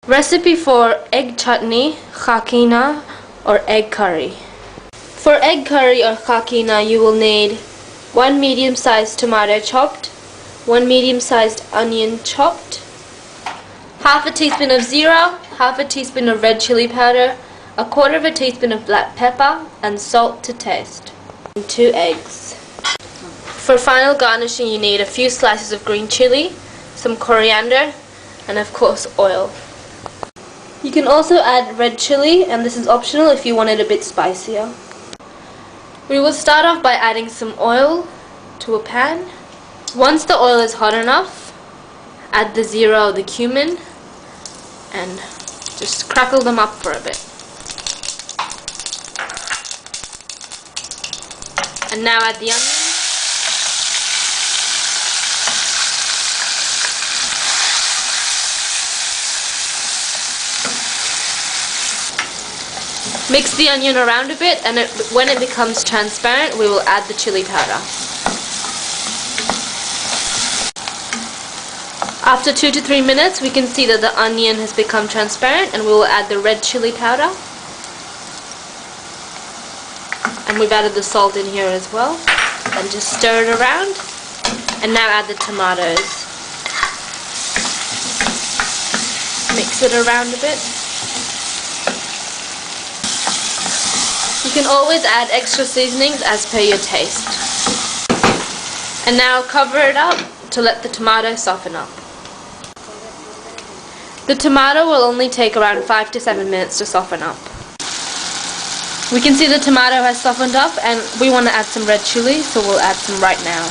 Recipe for egg chutney, khakina or egg curry. For egg curry or khakina, you will need 1 medium-sized tomato chopped, 1 medium-sized onion chopped, half a teaspoon of zero, half a teaspoon of red chili powder, a quarter of a teaspoon of black pepper, and salt to taste, and 2 eggs. For final garnishing, you need a few slices of green chili, some coriander, and of course oil. You can also add red chili, and this is optional if you want it a bit spicier. We will start off by adding some oil to a pan. Once the oil is hot enough, add the zero or the cumin and just crackle them up for a bit. And now add the onion. Mix the onion around a bit, and when it becomes transparent, we will add the chili powder. After 2 to 3 minutes, we can see that the onion has become transparent, and we will add the red chili powder. And we've added the salt in here as well. And just stir it around. And now add the tomatoes. Mix it around a bit. You can always add extra seasonings as per your taste. And now cover it up to let the tomato soften up. The tomato will only take around 5 to 7 minutes to soften up. We can see the tomato has softened up, and we want to add some red chili, so we'll add some right now.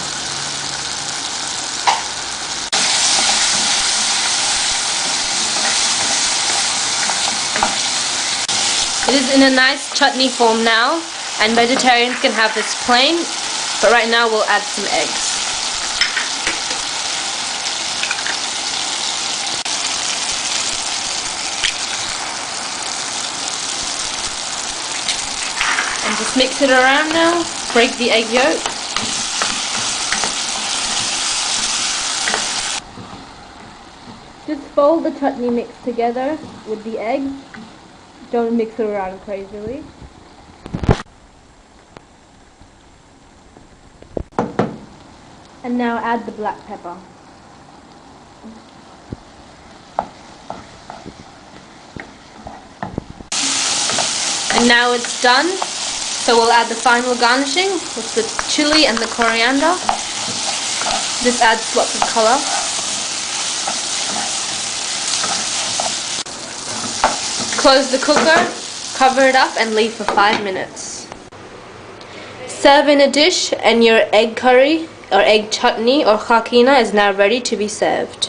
It is in a nice chutney form now, and vegetarians can have this plain, but right now we'll add some eggs. And just mix it around now, break the egg yolk. Just fold the chutney mix together with the eggs. Don't mix it around crazily. And now add the black pepper. And now it's done. So we'll add the final garnishing with the chili and the coriander. This adds lots of color. Close the cooker, cover it up and leave for 5 minutes. Serve in a dish, and your egg curry or egg chutney or khakina is now ready to be served.